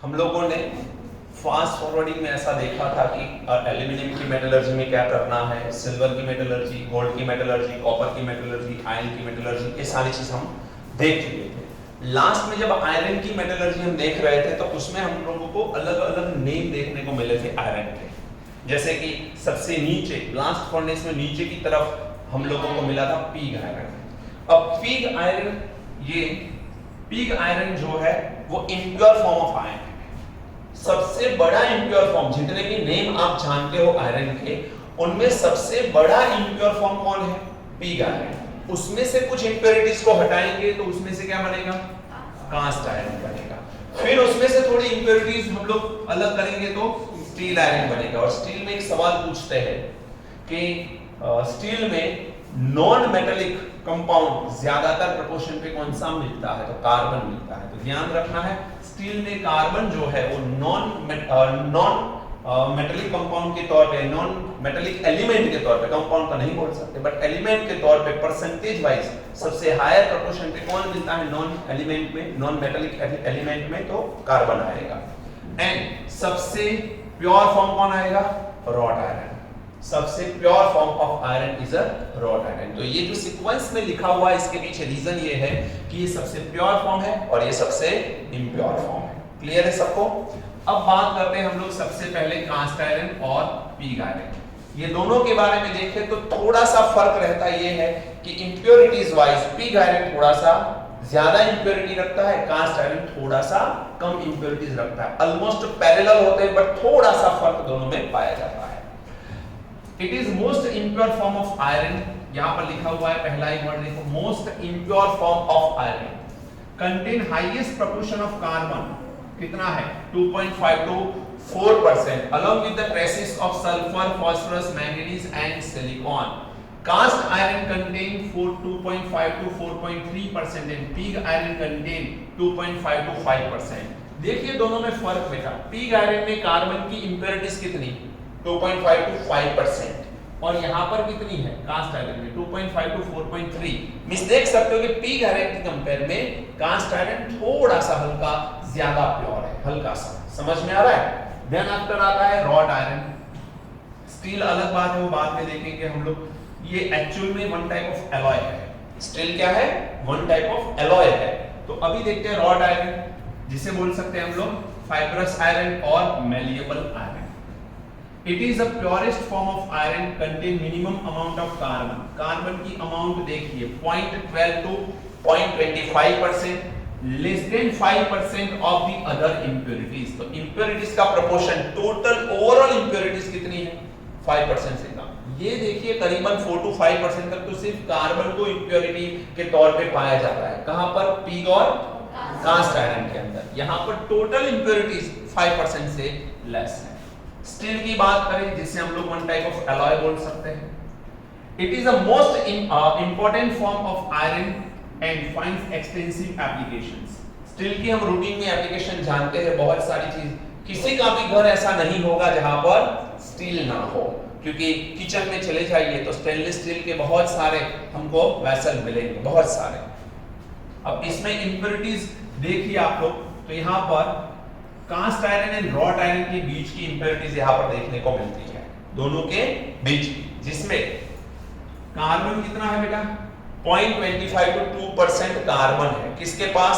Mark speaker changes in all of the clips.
Speaker 1: हम लोगों ने फास्ट फॉरवर्डिंग में ऐसा देखा था कि एल्यूमिनियम की मेटलर्जी में क्या करना है, सिल्वर की मेटलर्जी, गोल्ड की मेटलर्जी, कॉपर की मेटलर्जी, आयरन की मेटलर्जी, ये सारी चीज हम देख चुके थे। लास्ट में जब आयरन की मेटलर्जी हम देख रहे थे तो उसमें हम लोगों को अलग अलग नेम देखने को मिले थे आयरन के। जैसे कि सबसे नीचे ब्लास्ट फर्नेस में नीचे की तरफ हम लोगों को मिला था पिग आयरन। अब पिग आयरन, ये पिग आयरन जो है वो इम्प्योर फॉर्म ऑफ आयरन है। सबसे बड़ा इम्प्योर फॉर्म, जितने भी नेम आप जानते हो आयरन के, उनमें सबसे बड़ा इम्प्योर फॉर्म कौन है? Pig iron. उसमें से कुछ इम्प्योरिटीज को हटाएंगे तो उसमें से क्या बनेगा? कास्ट आयरन बनेगा। फिर उसमें से थोड़ी इम्प्योरिटीज हम लोग अलग करेंगे तो स्टील आयरन बनेगा। और स्टील में एक सवाल पूछते हैं कि स्टील में नॉन मेटेलिक कंपाउंड ज्यादातर प्रोपोर्शन पे कौन सा मिलता है? तो कार्बन मिलता है। तो ध्यान रखना है, स्टील में कार्बन जो है वो नॉन मेटेलिक कंपाउंड के तौर पे, नॉन मेटेलिक एलिमेंट के तौर पे, कंपाउंड का नहीं बोल सकते बट एलिमेंट के तौर पे परसेंटेज वाइज सबसे हायर प्रोपोर्शन पे कौन मिलता है? नॉन एलिमेंट में, नॉन मेटेलिक एलिमेंट में तो कार्बन आएगा। एंड सबसे प्योर फॉर्म कौन आएगा? Wrought iron. सबसे pure form of iron is a wrought iron. तो ये जो सीक्वेंस में लिखा हुआ है इसके पीछे रीजन ये है कि ये सबसे प्योर फॉर्म है और ये सबसे इम्प्योर फॉर्म है। क्लियर है सबको? अब बात करते हैं हम लोग सबसे पहले कास्ट आयरन और पिग आयरन। ये दोनों के बारे में देखें तो थोड़ा सा फर्क रहता ये है कि इंप्योरिटीज वाइज पिग आयरन थोड़ा सा ज्यादा इंप्योरिटी रखता है, कास्ट आयरन थोड़ा सा कम इंप्योरिटीज रखता है। ऑलमोस्ट पैरेलल होते हैं बट थोड़ा सा फर्क दोनों में पाया जाता है। It is most impure form of iron, यहां पर लिखा हुआ है पहला ही वर्ड देखो, most impure form of iron contain highest proportion of carbon, कितना है? 2.5 to 4% along with the traces of sulfur, phosphorus, manganese and silicon. Cast iron contain 2.5 to 4.3% and pig iron contain 2.5 to 5%. देखिए दोनों में फर्क बेटा। Pig iron में carbon की impurities कितनी? 2.5 to 5%। और यहाँ पर कितनी है कास्ट आयरन में? 2.5 to 4.3। मिस देख सकते हो कि पिग आयरन के कंपेयर में कास्ट आयरन थोड़ा सा हल्का ज्यादा प्योर है, हल्का सा। समझ में आ रहा है? देन आफ्टर आता है रॉड आयरन। स्टील अलग बात है, वो बाद में देखेंगे हम लोग। ये एक्चुअल में वन टाइप ऑफ एलॉय है। स्टील क्या है? वन टाइप ऑफ एलॉय है। तो अभी देखते हैं रॉड आयरन, जिसे बोल सकते हैं हम लोग फाइब्रस आयरन और malleable iron. It is the purest form of iron, contain minimum amount of carbon. Carbon की अमाउंट देखिए 0.12 to 0.25%, less than 5% of the other impurities. तो impurities का proportion total overall impurities कितनी है? 5% से कम। ये देखिए करीबन 4 to 5% तक तो सिर्फ कार्बन को impurity के तौर पे पाया जाता है। कहां पर? पिग और कास्ट आयरन के अंदर। यहां पर total impurities 5% से less है। स्टील की बात करें जिसे हम लोग वन टाइप ऑफ एलॉय बोल सकते हैं। It is the most important form of iron and finds extensive applications. Steel की हम रूटीन में एप्लीकेशन जानते हैं बहुत सारी चीज। किसी का भी घर ऐसा नहीं होगा जहां पर स्टील ना हो, क्योंकि किचन में चले जाइए तो स्टेनलेस स्टील के बहुत सारे हमको वेसल मिलेंगे, बहुत सारे। अब इसमें इंप्योरिटीज देखिए आप लोग, तो यहां पर cast iron and wrought iron के बीच की इंप्योरिटीज यहां पर देखने को मिलती है, दोनों के बीच, जिसमें कार्बन कितना है बेटा? 0.25 to 2% कार्बन है। किसके पास?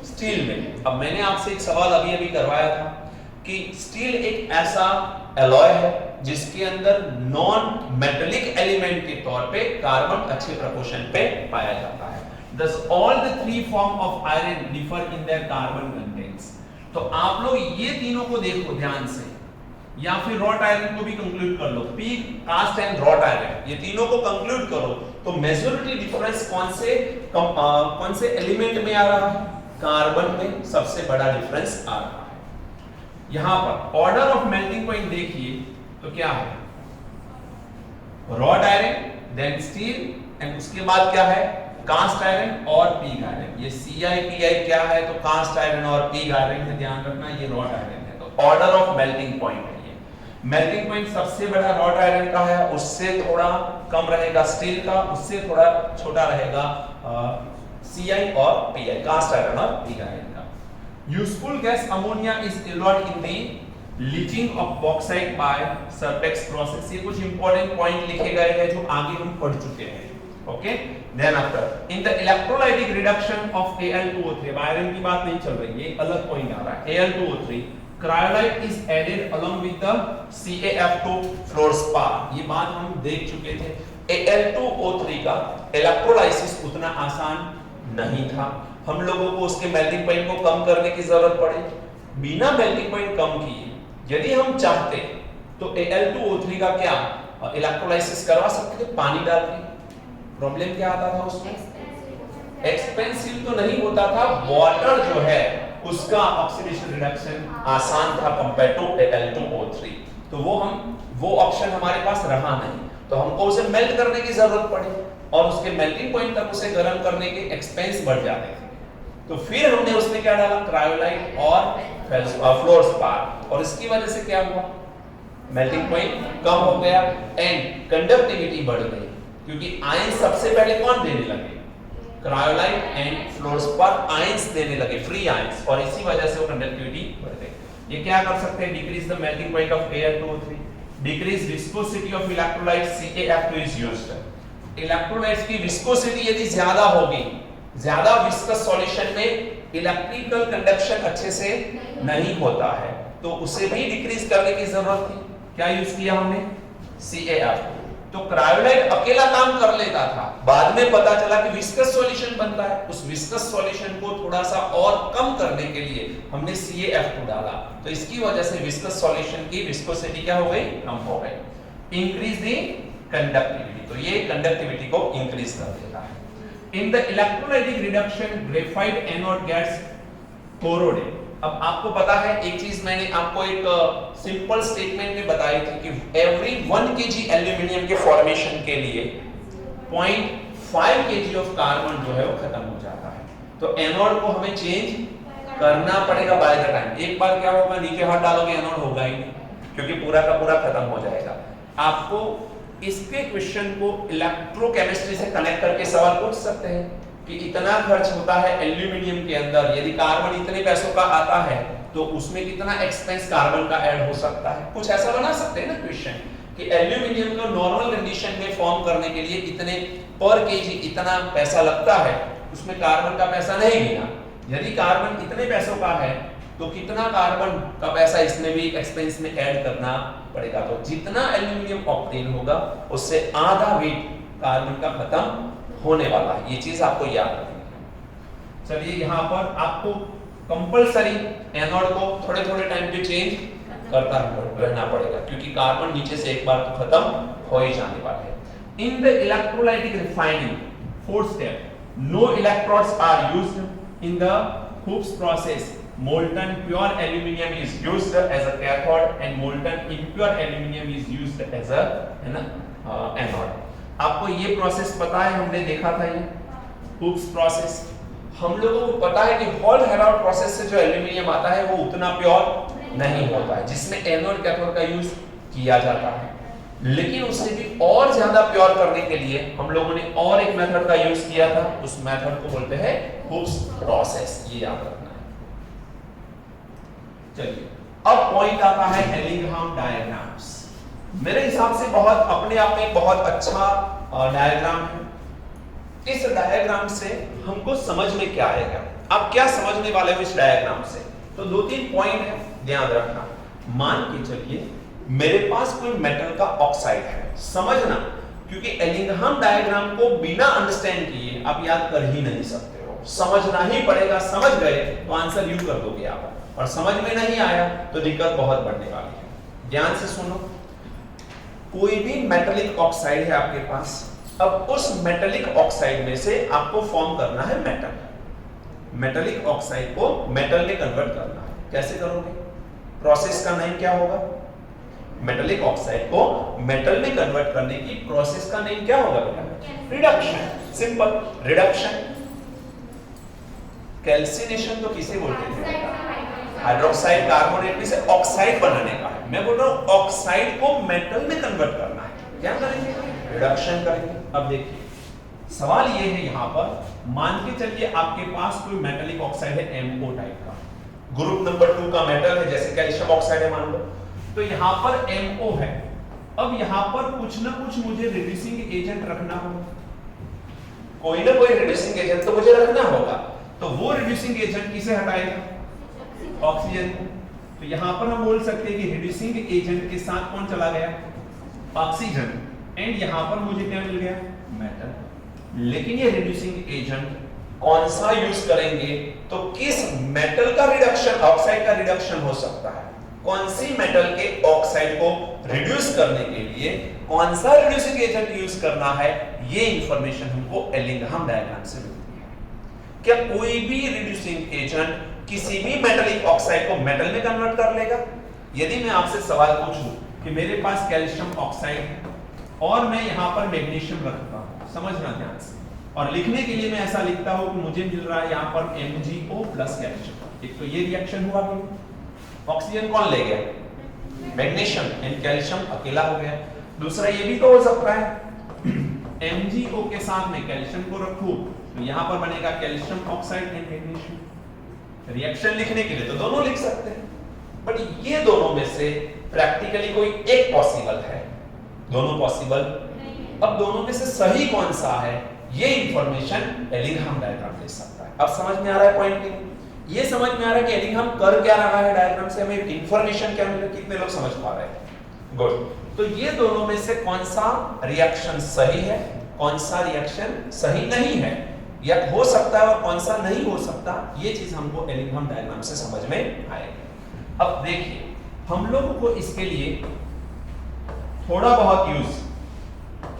Speaker 1: स्टील में। अब मैंने आपसे एक सवाल अभी अभी करवाया था कि स्टील एक ऐसा एलॉय है जिसके अंदर नॉन मेटेलिक एलिमेंट के तौर पे कार्बन अच्छे प्रोपोर्शन पे पाया जाता है। Thus all the three form of iron differ in their carbon contents. तो आप लोग ये तीनों को देखो ध्यान से, या फिर रॉड आयरन को भी कंक्लूड कर लो। Pig, cast and wrought iron, ये तीनों को कंक्लूड करो तो मेजॉरिटी डिफरेंस कौन से एलिमेंट में आ रहा है? कार्बन में सबसे बड़ा डिफरेंस आ रहा है। यहां पर ऑर्डर ऑफ मेल्टिंग पॉइंट देखिए तो क्या है? Wrought iron, then steel and उसके बाद क्या है? कास्ट आयरन और पिग आयरन। ये CiPi क्या है? तो कास्ट आयरन और पिग आयरन है, ध्यान रखना। ये रॉड आयरन है। तो ऑर्डर ऑफ मेल्टिंग पॉइंट है ये। मेल्टिंग पॉइंट सबसे बड़ा रॉड आयरन का है, उससे थोड़ा कम रहेगा स्टील का, उससे थोड़ा छोटा रहेगा Ci और Pi, कास्ट आयरन और पिग आयरन का। Useful gas ammonia is evolve in the leaching of bauxite by Serpeck process. ये कुछ इंपॉर्टेंट पॉइंट लिखे गए हैं जो आगे हम पढ़ चुके हैं। Okay, then after in the electrolytic reduction of Al2O3, iron की बात नहीं चल रही है, अलग पॉइंट आ रहा है। Al2O3 cryolite is added along with the CaF2 fluorspar. ये बात हम देख चुके थे। Al2O3 का इलेक्ट्रोलाइसिस उतना आसान नहीं था, हम लोगों को उसके मेल्टिंग पॉइंट को कम करने की जरूरत पड़ी। बिना मेल्टिंग पॉइंट कम किए यदि हम चाहते तो Al2O3 का क्या इलेक्ट्रोलाइसिस करवा सकते थे पानी डाल के। प्रॉब्लम क्या आता था उसमें? एक्सपेंसिव तो नहीं होता था, वाटर जो है उसका ऑक्सीडेशन रिडक्शन आसान था कंपेयर टू Al2O3। तो वो ऑप्शन हमारे पास रहा नहीं, तो हमको उसे मेल्ट करने की जरूरत पड़ी और उसके मेल्टिंग पॉइंट तक उसे गर्म करने के एक्सपेंस बढ़ जाते थे। तो फिर हमने उसमें क्या डाला? क्रायोलाइट और फ्लोरस्पार, और इसकी वजह से क्या हुआ? मेल्टिंग पॉइंट कम हो गया एंड कंडक्टिविटी बढ़ गई, क्योंकि आयन सबसे पहले कौन देने लगे? क्रायोलाइट एंड फ्लोरस्पार आयंस देने लगे, फ्री आयंस, और इसी वजह से वो कंडक्टिविटी बढ़ गई। ये क्या कर सकते हैं? Decrease the melting point of Al2O3, decrease viscosity of electrolyte CaF2 is used. Electrolytes की विस्कोसिटी यदि ज्यादा होगी, ज्यादा विस्कस सॉल्यूशन में इलेक्ट्रिकल कंडक्शन अच्छे से नहीं होता है, तो उसे भी डिक्रीज करने की जरूरत थी। क्या यूज किया हमने? CaF2। तो क्रायोलाइट अकेला काम कर लेता था, बाद में पता चला कि विस्कस सॉल्यूशन बनता है। उस विस्कस सॉल्यूशन को थोड़ा सा और कम करने के लिए हमने CaF2 डाला, तो इसकी वजह से विस्कस सॉल्यूशन की विस्कोसिटी क्या हो गई? कम हो गई। इंक्रीज द कंडक्टिविटी, तो ये कंडक्टिविटी को इंक्रीज कर देता है। In the electrolytic reduction graphite anode gets corroded. अब आपको पता है एक चीज मैंने आपको एक सिंपल स्टेटमेंट में बताई थी कि एवरी 1 kg एल्यूमिनियम के फॉर्मेशन के लिए 0.5 kg ऑफ कार्बन जो है वो खत्म हो जाता है। तो एनोड को हमें चेंज करना पड़ेगा बाय द टाइम। एक बार क्या होगा, नीचे हाथ डालोगे एनोड होगा ही नहीं, क्योंकि पूरा का पूरा खत्म हो जाएगा। आपको इसके क्वेश्चन को इलेक्ट्रोकेमिस्ट्री से कनेक्ट करके सवाल पूछ सकते हैं कि इतना खर्च होता है एल्यूमिनियम के अंदर, यदि कार्बन इतने पैसों का आता है तो उसमें कितना एक्सपेंस कार्बन का ऐड हो सकता है। कुछ ऐसा बना सकते हैं ना क्वेश्चन कि एल्यूमिनियम को नॉर्मल कंडीशन में फॉर्म करने के लिए इतने पर केजी इतना पैसा लगता है, उसमें कार्बन का पैसा नहीं गिना। यदि कार्बन इतने पैसों का है तो कितना कार्बन का पैसा इसमें भी एक्सपेंस में ऐड करना पड़ेगा। तो जितना एल्यूमिनियम ऑक्टेन होगा उससे आधा वेट कार्बन का खत्म होने वाला है। ये चीज आपको याद रखनी है। चलिए यहाँ पर आपको कंपलसरी एनोड को थोड़े थोड़े टाइम पे चेंज करता रहना पड़ेगा, क्योंकि कार्बन नीचे से एक बार तो खत्म हो ही जाने वाला है। In the electrolytic refining 4th step, no electrodes are used in the Hoops process. Molten pure aluminium is used as a cathode and molten impure aluminium is used as a anode. आपको ये process पता है, हमने देखा था ये Hoops process. हम लोगों को पता है कि हॉल हेराल्ड प्रोसेस से जो एल्यूमिनियम आता है वो उतना प्योर नहीं होता है, जिसमें एनोड कैथोड का यूज किया जाता है। लेकिन उसे भी और ज्यादा प्योर करने के लिए हम लोगों ने और एक मेथड का यूज किया था, उस मेथड को बोलते हैं Hoops प्रोसेस। ये याद रखना है। चलिए अब पॉइंट आता है एलिंघाम डायग्राम्स। मेरे हिसाब से बहुत अपने आप में बहुत अच्छा डायग्राम है। इस डायग्राम से हमको समझ में क्या आएगा, आप क्या समझने वाले हो इस डायग्राम से? तो 2-3 पॉइंट है, ध्यान रखना। मान के चलिए मेरे पास कोई मेटल का ऑक्साइड है, समझना, क्योंकि एलिंघाम डायग्राम को बिना अंडरस्टैंड किए आप याद कर ही नहीं सकते हो, समझना ही पड़ेगा। समझ गए तो आंसर यू कर दोगे आप, और समझ में नहीं आया तो दिक्कत बहुत बढ़ने वाली है। ध्यान से सुनो, कोई भी मेटलिक ऑक्साइड है आपके पास, अब उस मेटलिक ऑक्साइड में से आपको फॉर्म करना है मेटल। मेटलिक ऑक्साइड को मेटल में कन्वर्ट करना है। कैसे करोगे? प्रोसेस का नेम क्या होगा? मेटलिक ऑक्साइड को मेटल में कन्वर्ट करने की प्रोसेस का नेम क्या होगा बेटा? रिडक्शन। Simple, reduction. कैल्सिनेशन तो किसे बोलते हैं? हाइड्रोक्साइड कार्बोनेट में से ऑक्साइड बनाने का है। मैं बोल रहा हूं ऑक्साइड को मेटल में कन्वर्ट करना है। क्या करेंगे? रिडक्शन करेंगे। अब देखिए सवाल ये है, यहां पर मान के चलिए आपके पास कोई मेटलिक ऑक्साइड है MO टाइप का। ग्रुप नंबर 2 का मेटल है, जैसे कैल्शियम ऑक्साइड है मान लो, तो यहां पर MO है। अब यहां पर कुछ ना कुछ मुझे रिड्यूसिंग एजेंट रखना होगा, कोई ना कोई रिड्यूसिंग एजेंट तो मुझे रखना होगा। तो वो रिड्यूसिंग एजेंट किसे हटाएगा? ऑक्सीजन को। तो यहां पर हम बोल सकते हैं कि रिड्यूसिंग एजेंट के साथ कौन चला गया? ऑक्सीजन। एंड यहां पर मुझे क्या मिल गया? मेटल। लेकिन ये रिड्यूसिंग एजेंट कौन सा यूज करेंगे? तो किस मेटल का रिडक्शन, ऑक्साइड का रिडक्शन हो सकता है, कौन सी मेटल के ऑक्साइड को रिड्यूस करने के लिए कौन सा रिड्यूसिंग एजेंट यूज करना है, ये इंफॉर्मेशन हमको एलिंगहाम डायग्राम से मिलती है। क्या कोई भी रिड्यूसिंग एजेंट किसी भी मेटलिक ऑक्साइड को मेटल में कन्वर्ट कर लेगा? यदि मैं आपसे सवाल पूछूं कि मेरे पास कैल्शियम ऑक्साइड है और मैं यहां पर मैग्नीशियम रखता हूं, समझना ध्यान से, और लिखने के लिए मैं ऐसा लिखता हूं कि मुझे मिल रहा है यहां पर MgO प्लस कैल्शियम। एक तो ये रिएक्शन हुआ कि ऑक्सीजन कौन ले गया? मैग्नीशियम, एंड कैल्शियम अकेला हो गया। दूसरा ये भी तो हो सकता है MgO के साथ में कैल्शियम को रखूं तो यहां पर बनेगा calcium oxide and magnesium. Reaction लिखने के लिए तो दोनों लिख सकते हैं, बट ये दोनों में से प्रैक्टिकली कोई एक पॉसिबल है, दोनों पॉसिबल। अब दोनों में से सही कौन सा है, ये इंफॉर्मेशन एलिंगहाम डायग्राम दे सकता है। अब समझ में आ रहा है पॉइंट की? ये समझ में आ रहा है कि एलिंगहाम कर क्या रहा है डायग्राम से, हमें इंफॉर्मेशन क्या मिला, कितने लोग समझ पा रहे हैं? गुड। तो ये दोनों में से कौन सा रिएक्शन सही है, कौन सा रिएक्शन सही नहीं है, या हो सकता है और कौन सा नहीं हो सकता, ये चीज हमको एलिंगहाम डायग्राम से समझ में आएगी। अब देखिए, हम लोगों को इसके लिए थोड़ा बहुत यूज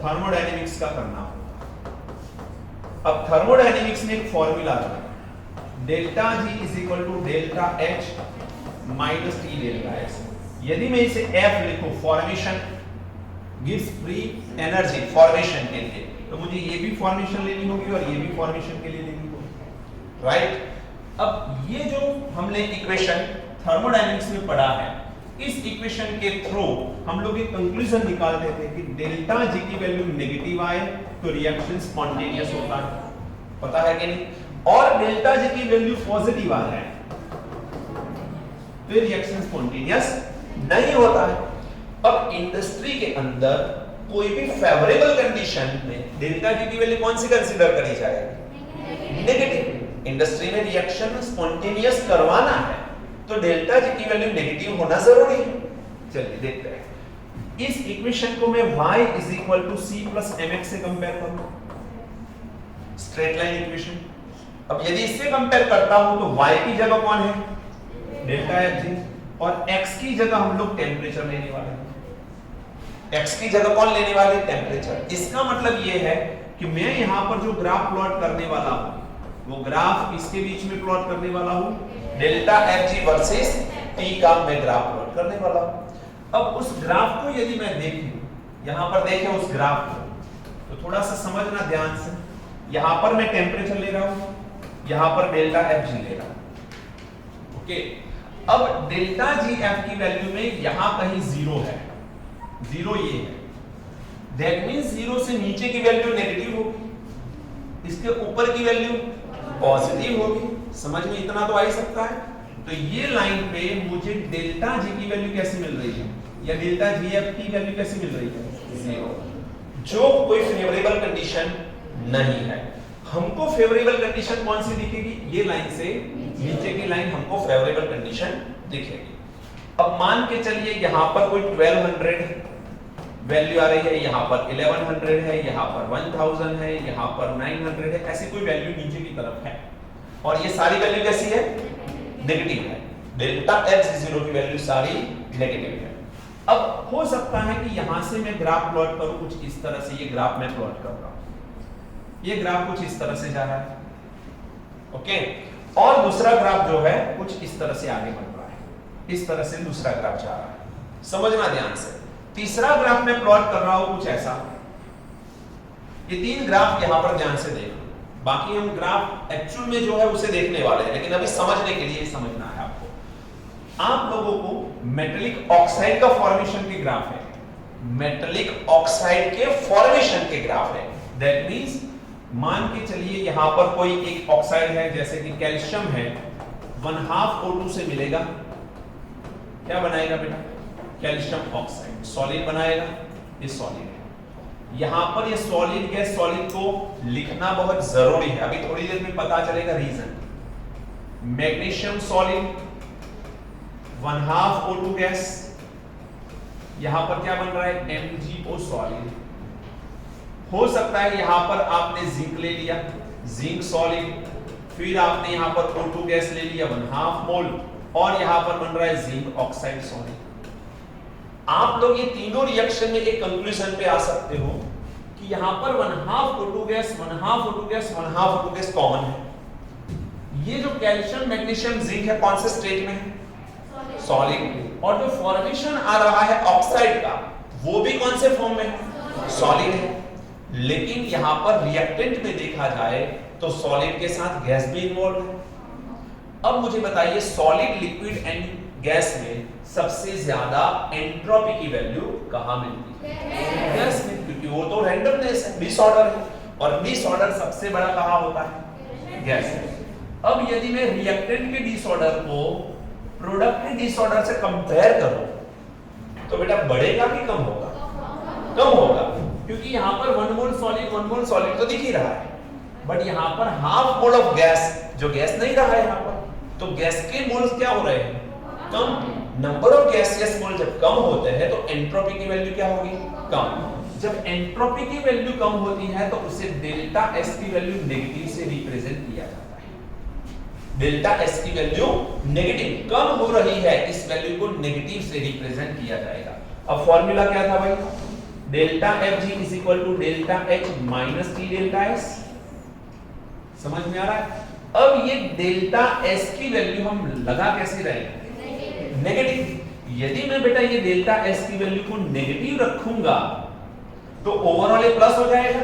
Speaker 1: थर्मोडायनेमिक्स का करना होगा। अब थर्मोडायनेमिक्स में एक फॉर्मूला है, delta G is equal to delta H minus T delta X। यदि मैं इसे F लिखूं, फॉर्मेशन गिव्स फ्री एनर्जी फॉर्मेशन के लिए, तो मुझे ये भी फॉर्मेशन लेनी होगी और ये भी फॉर्मेशन के लिए लेनी होगी, राइट? अब ये जो हमने इक्वेशन थर्मोडायनेमिक्स में पढ़ा है, इस इक्वेशन के थ्रू हम लोग एक कंक्लूजन निकाल देते हैं कि डेल्टा G की वैल्यू नेगेटिव आए तो रिएक्शन स्पॉन्टेनियस होता है, पता है कि नहीं? और डेल्टा G की वैल्यू पॉजिटिव आ जाए तो रिएक्शन स्पॉन्टेनियस नहीं होता है। अब इंडस्ट्री के अंदर कोई भी फेवरेबल कंडीशन में डेल्टा G की वैल्यू कौन सी कंसीडर करी जाएगी? नेगेटिव। इंडस्ट्री में रिएक्शन स्पॉन्टेनियस करवाना है तो डेल्टा G की वैल्यू नेगेटिव होना जरूरी है। चलिए देखते हैं। इस इक्वेशन को मैं y is equal to c plus mx से कंपेयर करूं, स्ट्रेट लाइन इक्वेशन। अब यदि इससे कंपेयर करता हूं तो y की जगह कौन है? डेल्टा Hg, और x की जगह हम लोग टेम्परेचर लेने वाले हैं। x की जगह कौन लेने वाले? टेम्परेचर। इसका मतलब ये है कि मैं यहां पर जो ग्राफ प्लॉट करने वाला हूं, वो ग्राफ इसके बीच में प्लॉट करने वाला हूं, डेल्टा Hg वर्सेस T का मैं ग्राफ प्लॉट करने वाला हूं। अब उस ग्राफ को यदि मैं देखूं, यहां पर देखें उस ग्राफ को, तो थोड़ा सा समझना ध्यान से। यहां पर मैं टेम्परेचर ले रहा हूं, यहां पर डेल्टा Hg ले रहा हूं, ओके। अब डेल्टा Gf की वैल्यू में यहां कहीं जीरो है, जीरो ये है, दैट मींस जीरो से नीचे की वैल्यू नेगेटिव होगी, इसके ऊपर की वैल्यू पॉजिटिव होगी। समझ में इतना तो आ ही सकता है। तो ये लाइन पे मुझे डेल्टा G की वैल्यू कैसे मिल रही है, या डेल्टा Gf की वैल्यू कैसे मिल रही है? जीरो, जो कोई फेवरेबल कंडीशन नहीं है। हमको फेवरेबल कंडीशन कौन सी दिखेगी? ये लाइन से नीचे की लाइन हमको फेवरेबल कंडीशन दिखेगी। अब मान के चलिए यहां पर कोई 1200 वैल्यू आ रही है, यहां पर 1100 है, यहां पर 1000 है, यहां पर 900 है, ऐसी कोई वैल्यू नीचे की तरफ है, और ये सारी वैल्यू कैसी है? नेगेटिव है। डेल्टा H0 की वैल्यू सारी नेगेटिव है। अब हो सकता है कि यहां से मैं ग्राफ प्लॉट करूं कुछ इस तरह से, ये ग्राफ मैं प्लॉट कर रहा हूं, ये ग्राफ कुछ इस तरह से जा रहा है, ओके। और दूसरा ग्राफ जो है कुछ इस तरह से आगे बढ़ रहा है, इस तरह से दूसरा ग्राफ जा रहा है, समझना ध्यान से। तीसरा ग्राफ में प्लॉट कर रहा हूं कुछ ऐसा। ये तीन ग्राफ यहां पर ध्यान से देखो, बाकी हम ग्राफ एक्चुअल में जो है उसे देखने वाले हैं, लेकिन अभी समझने के लिए समझना है आपको। आप लोगों को मेटेलिक ऑक्साइड का फॉर्मेशन के ग्राफ है, मेटेलिक ऑक्साइड के फॉर्मेशन के ग्राफ है। दैट मींस मान के चलिए यहां पर कोई एक ऑक्साइड है, जैसे कि कैल्शियम है, 1/2 O2 से मिलेगा, क्या बनाएगा बेटा? कैल्शियम ऑक्साइड, सॉलिड बनाएगा। ये सॉलिड है। यहां पर ये सॉलिड गैस सॉलिड को लिखना बहुत जरूरी है, अभी थोड़ी देर में पता चलेगा reason. Magnesium solid 1/2 O2 gas, यहां पर क्या बन रहा है? MgO solid. हो सकता है यहां पर आपने जिंक ले लिया, जिंक सॉलिड, फिर आपने यहां पर O2 गैस ले लिया 1/2 मोल, और यहां पर बन रहा है जिंक ऑक्साइड सॉलिड। आप लोग ये तीनों रिएक्शन में एक कंक्लूजन पे आ सकते हो कि यहां पर 1/2 O2 gas 1/2 O2 gas 1/2 O2 gas common है। ये जो कैल्शियम मैग्नीशियम जिंक है कौन से स्टेट में है? सॉलिड। और जो फॉर्मेशन आ रहा है ऑक्साइड का वो भी कौन से फॉर्म में है? सॉलिड है। लेकिन यहां पर रिएक्टेंट में देखा जाए तो सॉलिड के साथ गैस भी इन्वॉल्व है। अब मुझे बताइए सॉलिड लिक्विड एंड गैस में सबसे ज्यादा एंट्रोपी की वैल्यू कहां मिलती है? गैस में, क्योंकि वो तो रैंडमनेस है, डिसऑर्डर है, और डिसऑर्डर सबसे बड़ा कहां होता है? गैस में। अब यदि मैं रिएक्टेंट के डिसऑर्डर को प्रोडक्ट के डिसऑर्डर से कंपेयर करूं तो बेटा बढ़ेगा कि कम होगा? कम होगा, क्योंकि यहां पर 1 मोल सॉलिड तो दिख ही रहा है, बट यहां पर 1/2 मोल ऑफ गैस, जो गैस नहीं रहा है यहां पर, तो गैस के मोल्स क्या हो रहे हैं? कम। नंबर ऑफ गैसियस मोल जब कम होते हैं तो एंट्रोपी की वैल्यू क्या होगी? कम। जब एंट्रोपी की वैल्यू कम होती है तो उसे डेल्टा एस की वैल्यू नेगेटिव से रिप्रेजेंट किया जाता है। डेल्टा एस की वैल्यू नेगेटिव, कम हो रही है, इस वैल्यू को नेगेटिव से रिप्रेजेंट किया जाएगा। अब फॉर्मूला क्या था भाई? Delta F G is equal to delta H minus T delta S. समझ में आ रहा है? अब ये डेल्टा एस की वैल्यू हम लगा कैसे रहेंगे? नेगेटिव। यदि मैं बेटा ये डेल्टा एस की वैल्यू को नेगेटिव रखूंगा तो ओवरऑल ये प्लस हो जाएगा।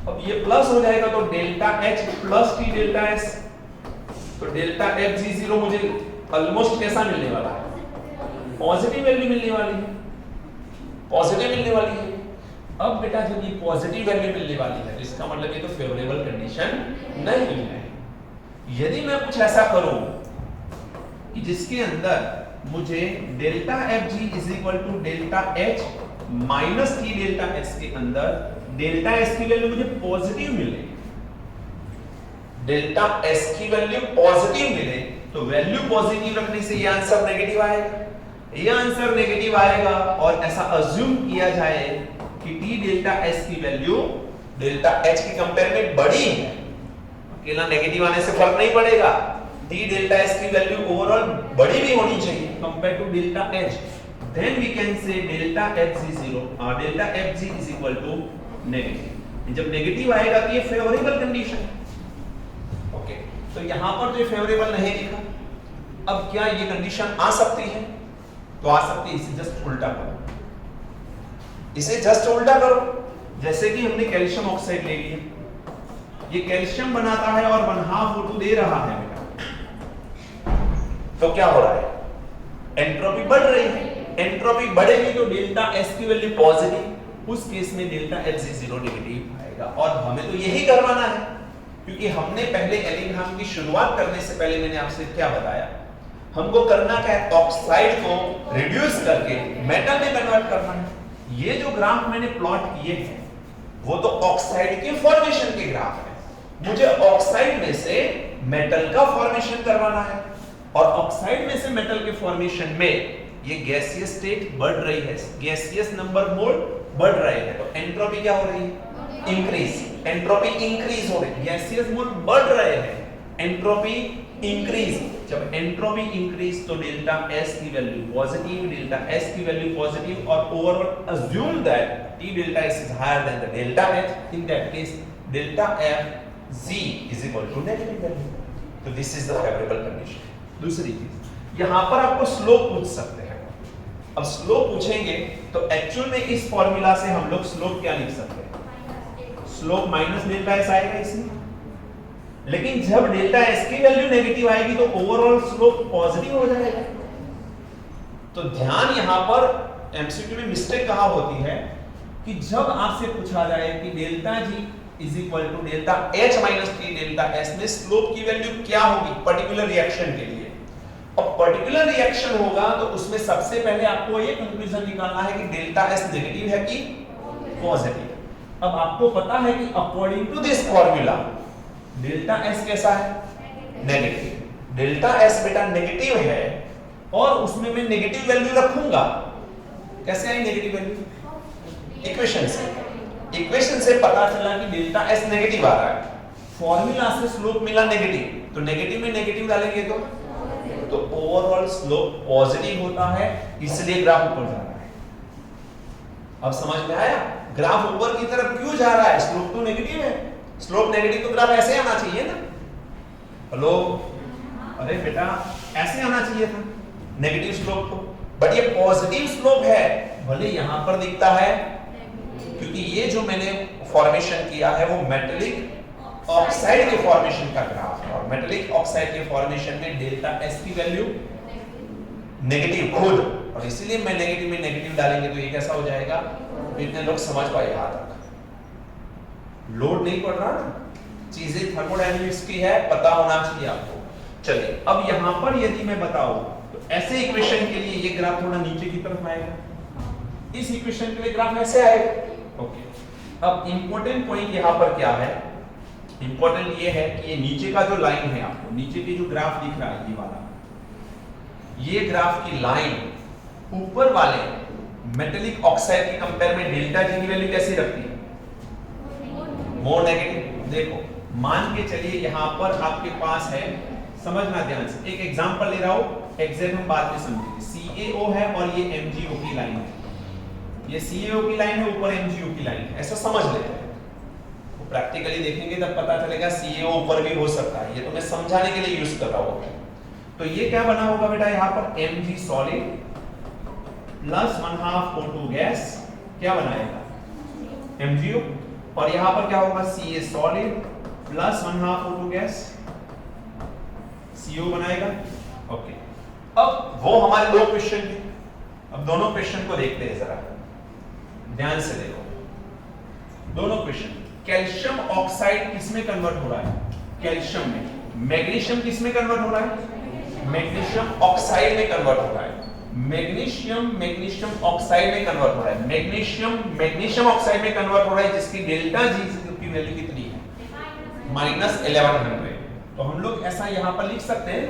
Speaker 1: अब ये प्लस हो जाएगा तो delta H plus T delta S, तो डेल्टा एफ जी जीरो मुझे ऑलमोस्ट कैसा मिलने वाला है? पॉजिटिव वैल्यू मिलने वाली है, पॉजिटिव मिलने वाली है। अब बेटा जब ये पॉजिटिव वैल्यू मिलने वाली है तो इसका मतलब ये तो फेवरेबल कंडीशन नहीं है। यदि मैं कुछ ऐसा करूं कि जिसके अंदर मुझे delta F G is equal to delta H minus T delta S के अंदर डेल्टा एस की वैल्यू मुझे पॉजिटिव मिले, डेल्टा एस की वैल्यू पॉजिटिव मिले, तो वैल्यू पॉजिटिव रखने से ये आंसर नेगेटिव आएगा। ये आंसर नेगेटिव आएगा और ऐसा अज्यूम किया जाए कि टी डेल्टा एस की वैल्यू डेल्टा एच के कंपेयर में बड़ी है, अकेला नेगेटिव आने से फर्क नहीं पड़ेगा, टी डेल्टा एस की वैल्यू ओवरऑल बड़ी भी होनी चाहिए compare to delta H, then we can say delta F G zero, delta F G is equal to negative. जब नेगेटिव आएगा तो ये फेवरेबल कंडीशन है। ओके, तो यहां पर जो फेवरेबल नहीं लिखा, अब क्या ये कंडीशन आ सकती है? तो आ सकती है। इसे जस्ट उल्टा करो, इसे जस्ट उल्टा करो। जैसे कि हमने कैल्शियम ऑक्साइड ले लिया, ये कैल्शियम बनाता है और 1/2 O2 दे रहा है बेटा, तो क्या हो रहा है? एंट्रोपी बढ़ रही है। एंट्रोपी बढ़ेगी तो डेल्टा एस की वैल्यू पॉजिटिव, उस केस में delta H G zero negative आएगा। और हमें तो यही करवाना है, क्योंकि हमने पहले एलिग्राम की शुरुआत करने से पहले मैंने आपसे क्या बताया, हमको करना क्या है? ऑक्साइड को रिड्यूस करके मेटल में कन्वर्ट करना है। ये जो ग्राफ मैंने प्लॉट किए हैं वो तो ऑक्साइड के फॉर्मेशन के ग्राफ है। मुझे ऑक्साइड में से मेटल का फॉर्मेशन करवाना है, और ऑक्साइड में से मेटल के फॉर्मेशन में ये गैसियस स्टेट बढ़ रही है, गैसियस नंबर मोल बढ़ रहे हैं, तो एंट्रोपी क्या हो रही है? इंक्रीज। एंट्रोपी इंक्रीज हो रही है, गैसियस मोल बढ़ रहे हैं, एंट्रोपी इंक्रीज। जब एंट्रोपी इंक्रीज तो डेल्टा एस की वैल्यू पॉजिटिव, डेल्टा एस की वैल्यू पॉजिटिव, और overall assume that T delta S is higher than the delta H, in that case delta F G is equal to negative value. तो this is the favourable condition. दूसरी चीज, यहां पर आपको slope पूछ सकते हैं। अब स्लोप पूछेंगे तो एक्चुअल में इस फॉर्मूला से हम लोग स्लोप क्या लिख सकते हैं? स्लोप माइनस डेल्टा एस आएगा इसमें, लेकिन जब डेल्टा एस की वैल्यू नेगेटिव आएगी तो ओवरऑल स्लोप पॉजिटिव हो जाएगा। तो ध्यान यहां पर एमसीक्यू में मिस्टेक कहां होती है कि जब आपसे पूछा जाए कि delta G is equal to delta H minus 3 delta S में स्लोप की वैल्यू क्या होगी पर्टिकुलर रिएक्शन के लिए। अब पर्टिकुलर रिएक्शन होगा तो उसमें सबसे पहले आपको ये कंक्लूजन निकालना है कि डेल्टा S नेगेटिव है कि पॉजिटिव। अब आपको पता है कि according to this formula delta S कैसा है, नेगेटिव। डेल्टा S बेटा नेगेटिव है और उसमें मैं नेगेटिव वैल्यू रखूंगा। कैसे आई नेगेटिव वैल्यू? इक्वेशन से पता चला कि डेल्टा S नेगेटिव आ रहा है, फॉर्मूला से स्लोप मिला नेगेटिव, तो नेगेटिव में नेगेटिव डालेंगे तो ओवरऑल स्लोप पॉजिटिव होता है, इसलिए ग्राफ ऊपर जा रहा है। अब समझ में आया ग्राफ ऊपर की तरफ क्यों जा रहा है? स्लोप तो नेगेटिव है, स्लोप नेगेटिव तो ग्राफ ऐसे आना चाहिए ना। हेलो, अरे बेटा ऐसे आना चाहिए था नेगेटिव स्लोप तो, बट ये पॉजिटिव स्लोप है, भले यहां पर दिखता है क्योंकि ये जो मैंने फॉर्मेशन किया है वो मेटेलिक ऑक्साइड के फॉर्मेशन का ग्राफ है और मेटेलिक ऑक्साइड के फॉर्मेशन में डेल्टा S की वैल्यू नेगेटिव खुद, और इसीलिए मैं नेगेटिव में नेगेटिव डालेंगे तो ये कैसा हो जाएगा? इतने लोग समझ पाए यहां तक, लोड नहीं पड़ रहा ना, चीजें थर्मोडायनामिक्स की है, पता होना चाहिए आपको। चलिए अब यहां पर यदि मैं बताऊं तो ऐसे इक्वेशन के लिए ये ग्राफ थोड़ा नीचे की तरफ आएगा, इस इक्वेशन के लिए ग्राफ ऐसे आएगा। ओके, अब इंपॉर्टेंट पॉइंट यहां पर क्या है? इंपॉर्टेंट ये है कि ये नीचे का जो लाइन है, आपको नीचे की जो ग्राफ दिख रहा है ये वाला, ये ग्राफ की लाइन ऊपर वाले मेटेलिक ऑक्साइड के कंपेयर में डेल्टा जी की वैल्यू कैसी रखती है? More negative. देखो मान के चलिए यहां पर आपके पास है, समझना ध्यान से, एक एग्जांपल ले रहा हूं, एग्जैक्ट हम बाद में समझेंगे। CaO है और ये MgO की लाइन है, ये CaO की लाइन है, ऊपर MgO की लाइन है, ऐसा समझ लेते हैं। तो प्रैक्टिकली देखेंगे तब पता चलेगा CaO ऊपर भी हो सकता है, ये तो मैं समझाने के लिए यूज कर रहा हूं। तो ये क्या बना होगा बेटा? यहां पर Mg solid plus 1/2 O2 gas क्या बनाएगा? MgO, और यहां पर क्या होगा? Ca solid plus 1/2 O2 gas CO बनाएगा। ओके, अब वो हमारे दो क्वेश्चन थे, अब दोनों क्वेश्चन को देखते हैं जरा ध्यान से देखो। दोनों क्वेश्चन, कैल्शियम ऑक्साइड किसमें कन्वर्ट हो रहा है? कैल्शियम में। मैग्नीशियम किसमें कन्वर्ट हो रहा है? मैग्नीशियम ऑक्साइड में कन्वर्ट हो रहा है। मैग्नीशियम ऑक्साइड में कन्वर्ट हो रहा है। मैग्नीशियम ऑक्साइड में कन्वर्ट हो रहा है, जिसकी डेल्टा जी की वैल्यू कितनी है? -1100। तो हम लोग ऐसा यहां पर लिख सकते हैं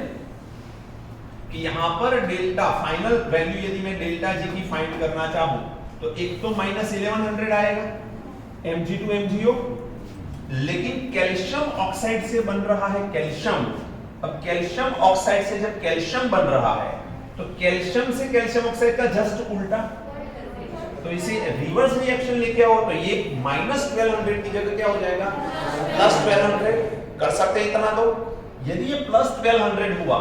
Speaker 1: कि यहां पर डेल्टा फाइनल वैल्यू यदि मैं डेल्टा जी की फाइंड करना चाहूं तो एक तो -1100 आएगा Mg to MgO, लेकिन कैल्शियम ऑक्साइड से बन रहा है कैल्शियम। अब कैल्शियम ऑक्साइड से जब कैल्शियम बन रहा है तो कैल्शियम से कैल्शियम ऑक्साइड का जस्ट उल्टा, तो इसे रिवर्स रिएक्शन लेके आओ तो ये -1200 की जगह क्या हो जाएगा? +1200। कर सकते हैं इतना। तो यदि ये +1200 हुआ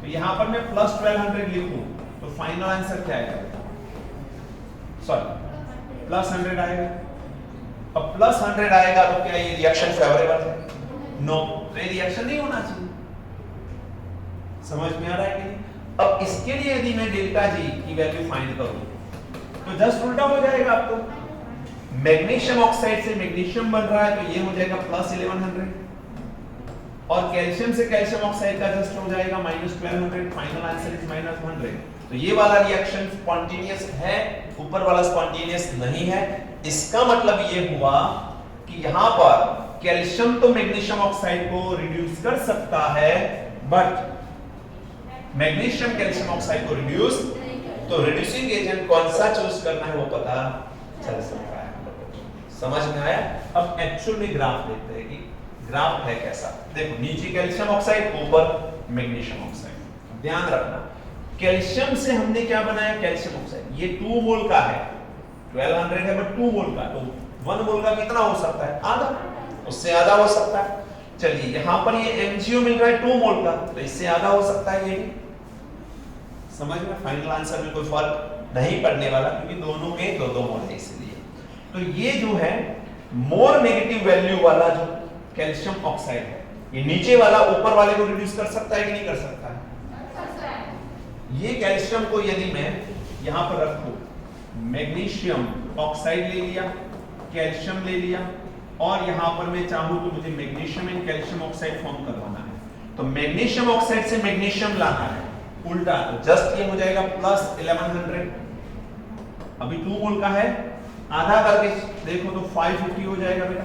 Speaker 1: तो यहां पर मैं +1200 लिखूं तो फाइनल आंसर क्या आएगा? सॉरी +100 आएगा। अब +100 आएगा तो क्या ये रिएक्शन फेवरेबल है? नो, तो ये रिएक्शन नहीं होना चाहिए। समझ में आ रहा है कि नहीं? अब इसके लिए यदि मैं डेल्टा जी की वैल्यू फाइंड करूं तो जस्ट उल्टा हो जाएगा। अब तो मैग्नीशियम ऑक्साइड से मैग्नीशियम बन रहा है तो ये हो जाएगा +1100, और कैल्शियम से कैल्शियम ऑक्साइड का जस्ट हो जाएगा -1200। Final answer is -100। तो ये वाला रिएक्शन स्पॉन्टेनियस है, ऊपर वाला स्पॉन्टेनियस नहीं है। इसका मतलब ये हुआ कि यहां पर कैल्शियम तो मैग्नीशियम ऑक्साइड को रिड्यूस कर सकता है, बट मैग्नीशियम कैल्शियम ऑक्साइड को रिड्यूस, तो रिड्यूसिंग एजेंट कौन सा चूज करना है वो पता चल सकता है। समझ में आया? अब एक्चुअल में ग्राफ देखते हैं कि ग्राफ है कैसा। देखो नीचे कैल्शियम ऑक्साइड, ऊपर मैग्नीशियम ऑक्साइड। ध्यान रखना कैल्शियम से हमने क्या बनाया? Calcium oxide. ये 2 मोल का है, 1200 है बट 2 मोल का, तो 1 मोल का कितना हो सकता है? आधा, उससे आधा हो सकता है। चलिए यहां पर ये MgO मिल रहा है 2 मोल का, तो इससे आधा हो सकता है ये भी। समझ में? फाइनल आंसर में कोई फर्क नहीं पड़ने वाला क्योंकि दोनों में 2-2 मोल है इसलिए। तो ये जो है मोर नेगेटिव वैल्यू वाला जो कैल्शियम ऑक्साइड है, ये नीचे वाला ऊपर वाले को रिड्यूस कर सकता है कि नहीं कर सकता है? ये कैल्शियम को यदि मैं यहां पर रखूं, मैग्नीशियम ऑक्साइड ले लिया, कैल्शियम ले लिया, और यहां पर मैं चाहूं तो मुझे magnesium and calcium oxide form करवाना है, तो मैग्नीशियम ऑक्साइड से मैग्नीशियम लाना है उल्टा, तो जस्ट ये हो जाएगा प्लस 1100, अभी 2 मोल का है, आधा करके देखो तो 550 हो जाएगा बेटा,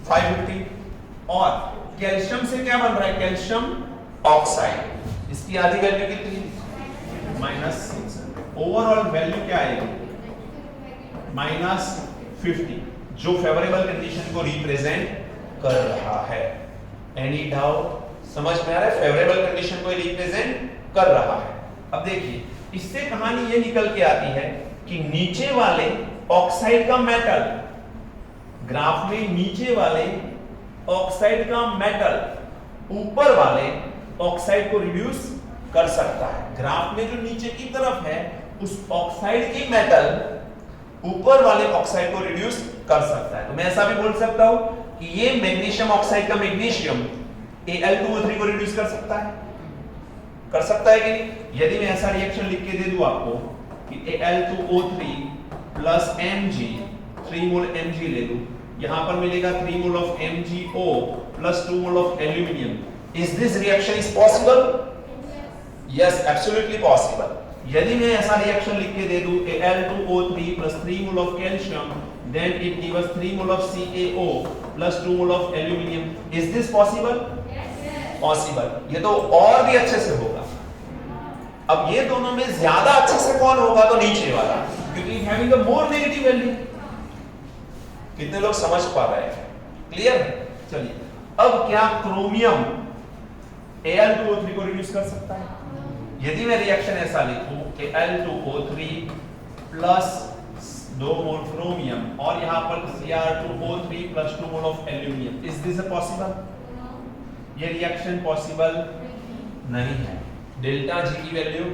Speaker 1: 550। और कैल्शियम से क्या बन रहा है, कैल्शियम ऑक्साइड, इसकी आधी वैल्यू कितनी है, -6, ओवरऑल वैल्यू क्या आएगी, -50, जो फेवरेबल कंडीशन को रिप्रेजेंट कर रहा है। एनी डाउट, समझ में आ रहा है, फेवरेबल कंडीशन को रिप्रेजेंट कर रहा है। अब देखिए इससे कहानी ये निकल के आती है कि नीचे वाले ऑक्साइड का मेटल, ग्राफ में नीचे वाले ऑक्साइड का मेटल ऊपर वाले ऑक्साइड को रिड्यूस कर सकता है। ग्राफ में जो नीचे की तरफ है उस ऑक्साइड की मेटल ऊपर वाले ऑक्साइड को रिड्यूस कर सकता है। तो मैं ऐसा भी बोल सकता हूं कि ये मैग्नीशियम ऑक्साइड का मैग्नीशियम Al2O3 को रिड्यूस कर सकता है, कर सकता है कि नहीं। यदि मैं ऐसा रिएक्शन लिख के दे दूं आपको कि Al2O3 प्लस Mg, 3 मोल Mg ले लूं, यहां पर मिलेगा 3 mole of MgO plus 2 mole of aluminium, is this reaction is possible? Yes, absolutely possible. यदि मैं ऐसा रिएक्शन लिख के दे दूं Al2O3 plus 3 mol of calcium, then it gives us 3 mol of CaO plus 2 mol of aluminium. Is this possible? Yes. Possible. ये तो और भी अच्छे से होगा। अब ये दोनों में ज्यादा अच्छे से कौन होगा, तो नीचे वाला, क्योंकि having a more negative value। कितने लोग समझ पा रहे हैं? क्लियर है? चलिए, अब क्या क्रोमियम Al2O3 को रिड्यूस कर सकता है? यदि मैं रिएक्शन ऐसा लिखूं कि Al2O3 प्लस 2 मोल क्रोमियम और यहां पर Cr2O3 plus 2 mole of aluminium, is this possible? ये रिएक्शन पॉसिबल नहीं है। डेल्टा G की वैल्यू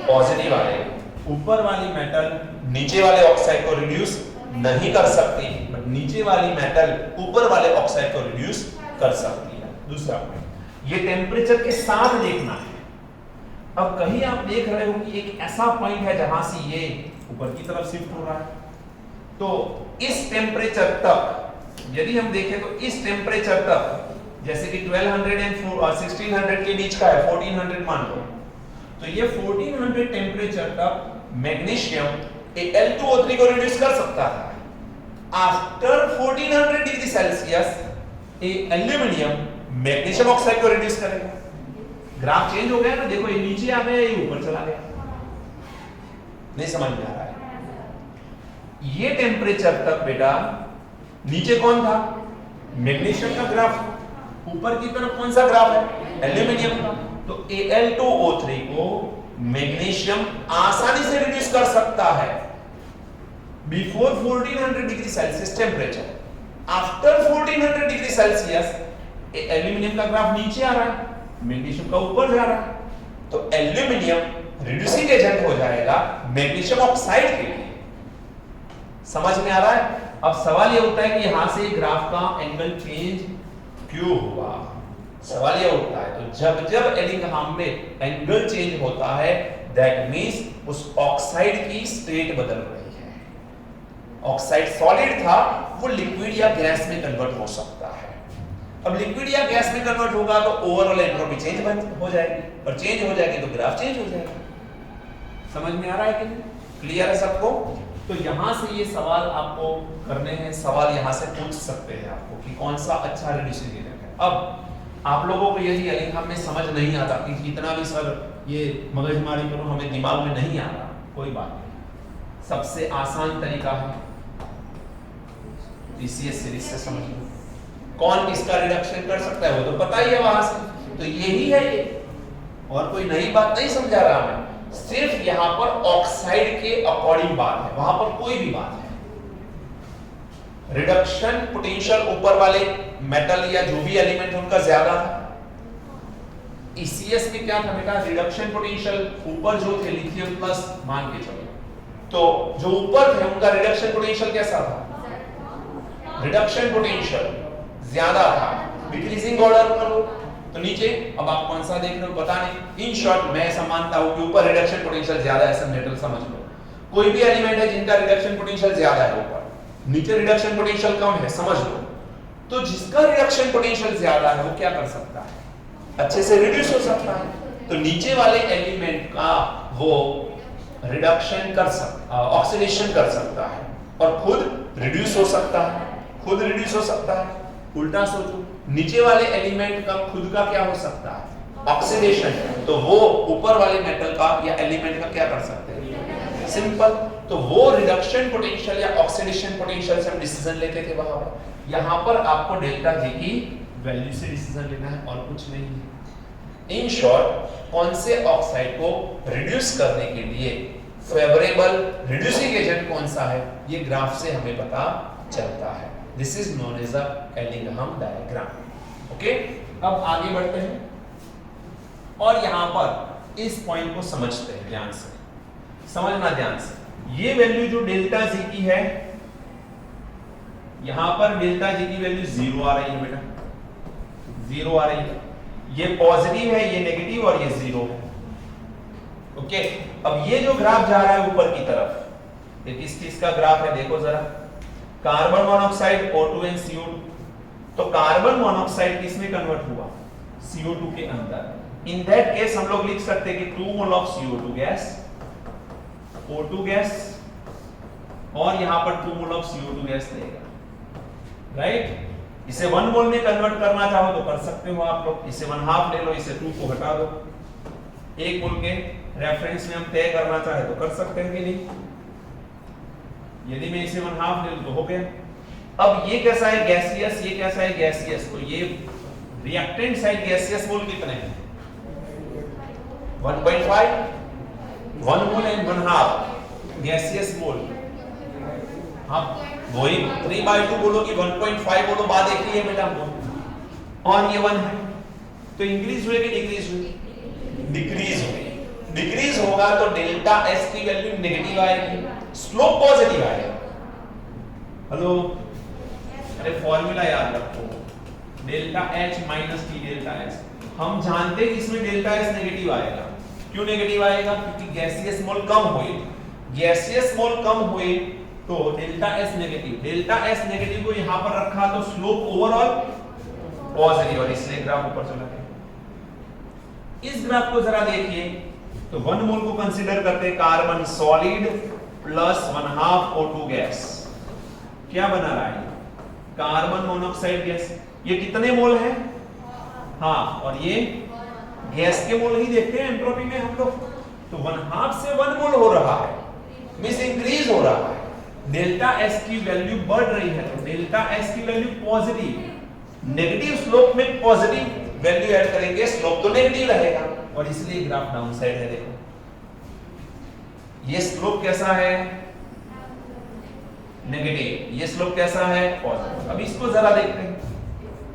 Speaker 1: पॉजिटिव आएगी। ऊपर वाली मेटल नीचे वाले ऑक्साइड को रिड्यूस नहीं कर सकती, बट नीचे वाली मेटल ऊपर वाले ऑक्साइड को रिड्यूस कर सकती है। दूसरा पॉइंट, ये टेम्परेचर के साथ देखना है। अब कहीं आप देख रहे हो कि एक ऐसा पॉइंट है जहां से ये ऊपर की तरफ शिफ्ट हो रहा है, तो इस टेम्परेचर तक यदि हम देखें तो इस टेम्परेचर तक, जैसे कि 1200 और 1600 के बीच का है, 1400 मान लो, तो ये 1400 टेम्परेचर तक मैग्नीशियम Al2O3 को रिड्यूस कर सकता था। After 1400 degree Celsius aluminium magnesium oxide को रिड्यूस करेगा। ग्राफ चेंज हो गया ना, देखो ये नीचे आ गया, ये ऊपर चला गया। नहीं समझ में आ रहा है? ये टेम्परेचर तक बेटा नीचे कौन था, मैग्नीशियम का ग्राफ, ऊपर की तरफ कौन सा ग्राफ है, एल्यूमिनियम का। तो Al2O3 को मैग्नीशियम आसानी से रिड्यूस कर सकता है before 1400 degree Celsius temperature. After 1400 degree Celsius aluminium का ग्राफ नीचे आ रहा है, मैग्नीशियम का ऊपर जा रहा है, तो एल्यूमिनियम रिड्यूसिंग एजेंट हो जाएगा मैग्नीशियम ऑक्साइड के लिए। समझ में आ रहा है? अब सवाल ये उठता है कि यहां से ग्राफ का एंगल चेंज क्यों हुआ? सवाल ये उठता है, तो जब जब एलिंगहाम में एंगल चेंज होता है, दैट मींस उस ऑक्साइड की स्टेट बदल रही है। ऑक्साइड सॉलिड था, वो लिक्विड या गैस में कन्वर्ट हो सकता है। अब लिक्विड या गैस में कन्वर्ट होगा तो ओवरऑल एंट्रोपी चेंज हो जाएगी, और चेंज हो जाएगी तो ग्राफ चेंज हो जाएगा। समझ में आ रहा है कि नहीं? क्लियर है सबको? तो यहां से ये सवाल आपको करने हैं, सवाल यहां से पूछ सकते हैं आपको कि कौन सा अच्छा रिड्यूसिंग एजेंट है। अब आप लोगों को यदि एलिंगहाम में समझ नहीं आता कि कितना भी सर ये मगजमारी करो, हमें दिमाग में नहीं आ रहा, कोई बात नहीं, सबसे आसान तरीका है TCS सीरीज से समझ लो। कौन किसका रिडक्शन कर सकता है वो तो पता ही है वहां से, तो यही है ये, और कोई नई बात नहीं समझा रहा मैं, सिर्फ यहां पर ऑक्साइड के अकॉर्डिंग बात है, वहां पर कोई भी बात है। रिडक्शन पोटेंशियल ऊपर वाले मेटल या जो भी एलिमेंट है उनका ज्यादा था। ECS में क्या था बेटा, रिडक्शन पोटेंशियल ऊपर जो थे लिथियम प्लस मान के चलो, तो जो ऊपर थे उनका रिडक्शन पोटेंशियल कैसा था, रिडक्शन पोटेंशियल ज्यादा था। डिक्रीजिंग ऑर्डर करो तो नीचे, अब आप कौन सा देख रहे हो पता नहीं। इन शॉर्ट मैं ऐसा मानता हूं कि ऊपर रिडक्शन पोटेंशियल ज्यादा है, ऐसा मेटल समझ लो। कोई भी एलिमेंट है जिनका रिडक्शन पोटेंशियल ज्यादा है ऊपर, नीचे रिडक्शन पोटेंशियल कम है, समझ लो। तो जिसका रिडक्शन पोटेंशियल ज्यादा है वो क्या कर सकता है, अच्छे से रिड्यूस हो सकता है। तो नीचे वाले एलिमेंट का वो रिडक्शन कर सकता, ऑक्सीडेशन कर सकता है और खुद रिड्यूस हो सकता है, खुद रिड्यूस हो सकता है। उल्टा सोचो, नीचे वाले एलिमेंट का खुद का क्या हो सकता है, ऑक्सीडेशन, तो वो ऊपर वाले मेटल का या एलिमेंट का क्या कर सकते हैं, सिंपल। तो वो रिडक्शन पोटेंशियल या ऑक्सीडेशन पोटेंशियल से हम डिसीजन लेते थे वहां पर। यहां पर आपको डेल्टा जी की वैल्यू से डिसीजन लेना है और कुछ नहीं है। इन शॉर्ट, कौन से ऑक्साइड को रिड्यूस करने के लिए फेवरेबल रिड्यूसिंग एजेंट कौन सा है, ये ग्राफ से हमें पता चलता है। This is known as a Ellingham diagram. Okay, अब आगे बढ़ते हैं और यहां पर इस पॉइंट को समझते हैं, ध्यान से समझना, ध्यान से। ये वैल्यू जो डेल्टा जी की है, यहां पर डेल्टा जी की वैल्यू 0 आ रही है बेटा, 0 आ रही है। ये पॉजिटिव है, ये नेगेटिव और ये 0 है। ओके, अब ये जो ग्राफ जा रहा है ऊपर की तरफ, ये किस चीज का ग्राफ है, देखो जरा। Carbon monoxide O2 and CO2, तो कार्बन मोनोऑक्साइड किस में कन्वर्ट हुआ, CO2 के अंदर। इन दैट केस हम लोग लिख सकते हैं कि 2 mole of CO2 gas, O2 gas, और यहां पर 2 मोल ऑफ CO2 गैस देगा, राइट। इसे 1 मोल में कन्वर्ट करना चाहो तो कर सकते हो आप लोग, इसे 1/2 ले लो, इसे 2 को हटा दो। 1 मोल के रेफरेंस में हम तय करना चाहे तो कर सकते हैं कि नहीं। यदि मैं इसे 1/2 ले लूं तो हो गया। अब ये कैसा है, गैसियस, ये कैसा है, गैसियस। तो ये रिएक्टेंट साइड गैसियस मोल कितने हैं, 1.5, 1 मोल एंड 1/2 गैसियस मोल। आप वही 3/2 बोलो कि 1.5 बोलो, बात एक ही है बेटा। और ये 1 है, तो इंक्रीज हुए कि डिक्रीज हुए, डिक्रीज हुए। डिक्रीज होगा तो डेल्टा एस की वैल्यू नेगेटिव आएगी, स्लोप पॉजिटिव आएगा। हेलो, अरे फॉर्मूला याद रखो, delta H minus T delta S. हम जानते हैं कि इसमें डेल्टा एस नेगेटिव आएगा। क्यों नेगेटिव आएगा, क्योंकि गैसियस मोल कम हुए। गैसियस मोल कम हुए तो delta S negative, delta S negative को यहां पर रखा तो स्लोप ओवरऑल पॉजिटिव, और इसलिए ग्राफ ऊपर चला गया। इस ग्राफ को जरा देखिए, तो 1 मोल को कंसीडर करते हैं carbon solid plus 1/2 O2 gas. क्या बना रहा है, कार्बन मोनोऑक्साइड गैस। ये कितने मोल है, हाँ, और ये गैस के मोल ही देखते हैं एंट्रोपी में हम लोग। तो 1/2 से 1 मोल हो रहा है, मींस इंक्रीज हो रहा है। डेल्टा एस की वैल्यू बढ़ रही है, तो डेल्टा एस की वैल्यू पॉजिटिव। नेगेटिव स्लोप में पॉजिटिव वैल्यू ऐड करेंगे, स्लोप तो नेगेटिव रहेगा, और इसलिए ग्राफ डाउन साइड है। देखो ये स्लोप कैसा है, नेगेटिव, ये स्लोप कैसा है, पॉजिटिव। अब इसको जरा देखते हैं,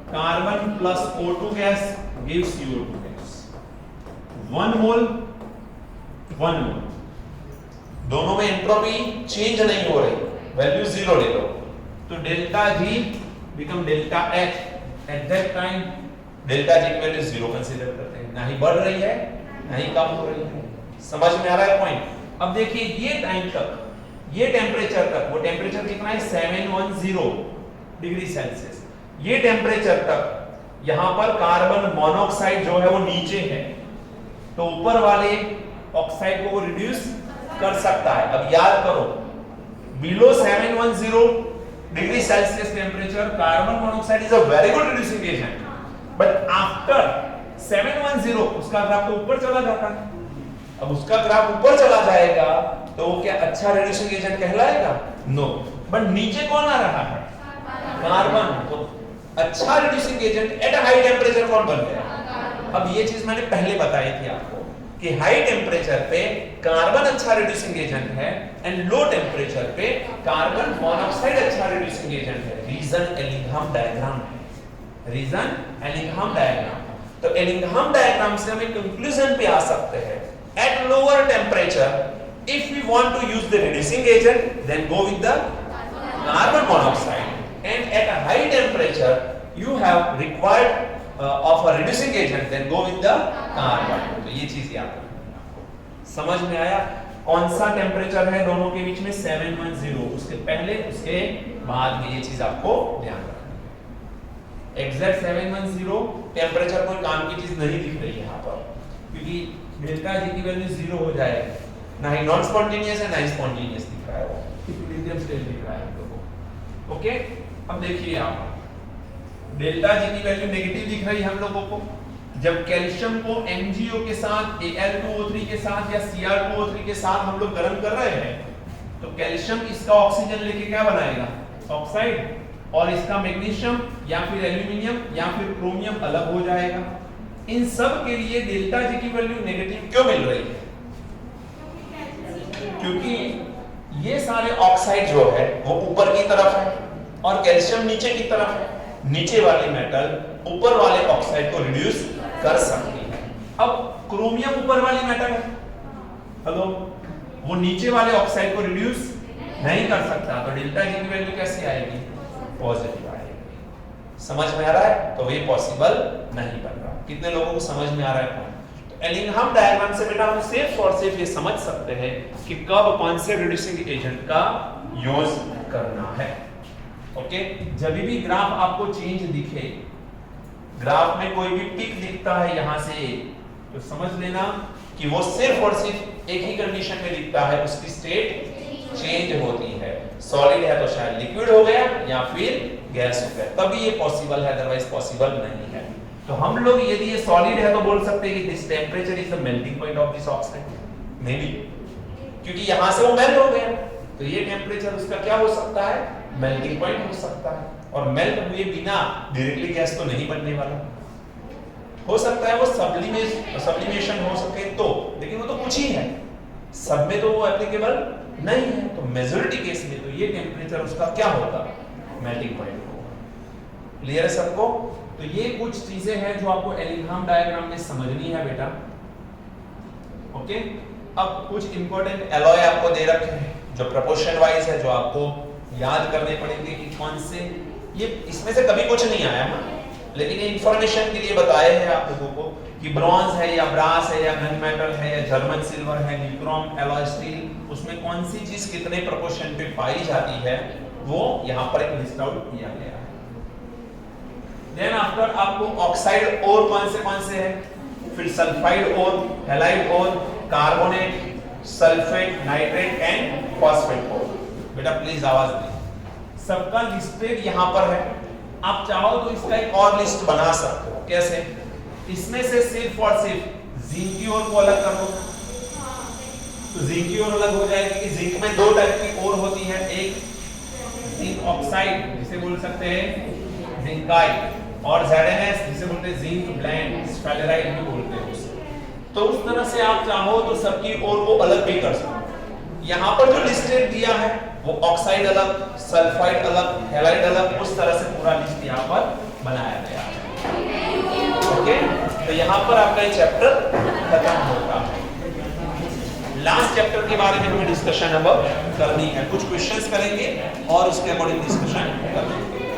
Speaker 1: carbon plus O2 gas gives CO2 gas, 1 मोल 1 मोल, दोनों में एंट्रोपी चेंज नहीं हो रही, वैल्यू 0 ले लो, तो delta G become delta H. At that time delta G की वैल्यू 0 कंसीडर करते हैं, ना ही बढ़ रही है ना ही कम हो रही है। समझ में आ रहा है पॉइंट। अब देखिए ये टाइम तक, ये टेम्परेचर तक, वो टेम्परेचर कितना है 710 डिग्री सेल्सियस। ये टेम्परेचर तक यहां पर कार्बन मोनोऑक्साइड जो है वो नीचे है, तो ऊपर वाले ऑक्साइड को वो रिड्यूस कर सकता है। अब याद करो, below 710 degree Celsius temperature carbon monoxide is a very good reducing agent, but after 710 उसका ग्राफ तो ऊपर चला जाता है। अब उसका ग्राफ ऊपर चला जाएगा तो वो क्या अच्छा रिड्यूसिंग एजेंट कहलाएगा, नो। बट नीचे कौन आ रहा है, कार्बन, तो अच्छा reducing agent at high temperature कौन बन गया। अब ये चीज मैंने पहले बताई थी आपको कि हाई टेम्परेचर पे कार्बन अच्छा रिड्यूसिंग एजेंट है एंड लो टेम्परेचर पे कार्बन मोनोऑक्साइड अच्छा रिड्यूसिंग एजेंट है। रीजन एलिंगहम डायग्राम है, रीजन एलिंगहम डायग्राम। तो एलिंगहम डायग्राम से हम एक कंक्लूजन पे आ सकते हैं, at lower temperature if we want to use the reducing agent then go with the carbon monoxide, and at a high temperature you have required of a reducing agent then go with the carbon। तो ये चीज याद रखना, समझ में आया। कौन सा टेम्परेचर है दोनों के बीच में 710, उसके पहले उसके बाद में, ये चीज आपको ध्यान रखनी है। एग्जैक्ट 710 टेम्परेचर कोई काम की चीज नहीं दिख रही है यहाँ पर, क्योंकि डेल्टा जी की वैल्यू 0 हो जाएगी, ना ही नॉन स्पॉन्टेनियस है ना ही स्पॉन्टेनियस दिख रहा है, वो इक्विलिब्रियम स्टेट दिख रहा है हम लोगों को। ओके, अब देखिए आप डेल्टा जी की वैल्यू नेगेटिव दिख रही है हम लोगों को। जब कैल्शियम को MgO के साथ Al2O3 के साथ या Cr2O3 के साथ हम लोग गर्म कर रहे हैं, तो कैल्शियम इसका ऑक्सीजन लेके क्या बनाएगा, ऑक्साइड, और इसका मैग्नीशियम या फिर एल्यूमिनियम या फिर क्रोमियम अलग हो जाएगा। इन सब के लिए डेल्टा जी की वैल्यू नेगेटिव क्यों मिल रही है? क्योंकि ये सारे ऑक्साइड जो है वो ऊपर की तरफ है और कैल्शियम नीचे की तरफ है। नीचे वाली मेटल ऊपर वाले ऑक्साइड को रिड्यूस कर सकती है। अब क्रोमियम ऊपर वाली मेटल है, हेलो, वो नीचे वाले ऑक्साइड को रिड्यूस नहीं कर सकता, तो डेल्टा जी की वैल्यू कैसे आएगी, पॉजिटिव आएगी। समझ में आ रहा है? तो ये पॉसिबल नहीं बन रहा। कितने लोगों को समझ में आ रहा है? तो एलिंघम डायग्राम से बेटा हम सिर्फ और सिर्फ ये समझ सकते हैं कि कब कौन से रिड्यूसिंग एजेंट का यूज करना है। ओके, जब भी ग्राफ आपको चेंज दिखे, ग्राफ में कोई भी पिक दिखता है यहां से, तो समझ लेना कि वो सिर्फ और सिर्फ एक ही कंडीशन में दिखता है, उसकी स्टेट चेंज होती है। सॉलिड है तो शायद लिक्विड हो गया या फिर गैस हो गया, तभी ये पॉसिबल है, अदरवाइज पॉसिबल नहीं है। तो हम लोग यदि ये सॉलिड है तो बोल सकते हैं कि this temperature is the melting point of this oxide, may be, क्योंकि यहां से वो मेल्ट हो गया, तो ये टेंपरेचर उसका क्या हो सकता है, मेल्टिंग पॉइंट हो सकता है। और मेल्ट हुए बिना डायरेक्टली गैस तो नहीं बनने वाला, हो सकता है वो सब्लिमेशन हो सके तो, लेकिन वो तो कुछ ही है, सब में तो वो एप्लीकेबल नहीं है। तो मेजॉरिटी केस में तो ये टेंपरेचर उसका क्या होगा, मेल्टिंग पॉइंट होगा। क्लियर है सबको? तो ये कुछ चीजें हैं जो आपको एलिंघम डायग्राम में समझनी है बेटा। ओके, अब कुछ इंपॉर्टेंट एलॉय आपको दे रखे हैं जो प्रोपोर्शन वाइज है, जो आपको याद करने पड़ेंगे कि कौन से, ये इसमें से कभी कुछ नहीं आया है, लेकिन ये इंफॉर्मेशन के लिए बताए हैं आप लोगों को कि ब्रॉन्ज है या ब्रास है या गन मेटल है या जर्मन सिल्वर है, निक्रोम, एलॉय स्टील, उसमें कौन सी चीज कितने प्रोपोर्शन पे पाई जाती है, वो यहाँ पर एक लिस्ट आउट किया गया है। देन आफ्टर आपको ऑक्साइड और कौन से है, फिर सल्फाइड और, हैलाइड और, carbonate, sulphate, nitrate and phosphate और। बेटा प्लीज आवाज दें, सबका लिस्टेड यहाँ पर है। आप चाहो तो इसका एक और लिस्ट बना सकते हो। कैसे? इसमें से सिर्फ और सिर्फ जिंक की ओर को अलग कर दो, तो जिंक की ओर अलग हो जाएगी कि जिंक में दो टाइप की ओर होती है, एक जिंक ऑक्साइड जिसे बोल सकते हैं जिंकाइड, और ZnS जिसे बोलते हैं जिंक ब्लेंड, स्फेलेराइड भी बोलते हैं उसे। तो उस तरह से आप चाहो तो सबकी ओर को अलग भी कर सकते हो। यहाँ पर जो लिस्टेड दिया है वो ऑक्साइड अलग, सल्फाइड अलग, हैलाइड अलग, उस तरह से पूरा लिस्ट यहाँ पर बनाया गया है। ओके, तो यहाँ पर आपका ये चैप्टर खत्म होता है। लास्ट चैप्टर के बारे में हमें डिस्कशन अब करनी है, कुछ क्वेश्चंस करेंगे और उसके अकॉर्डिंग डिस्कशन करेंगे।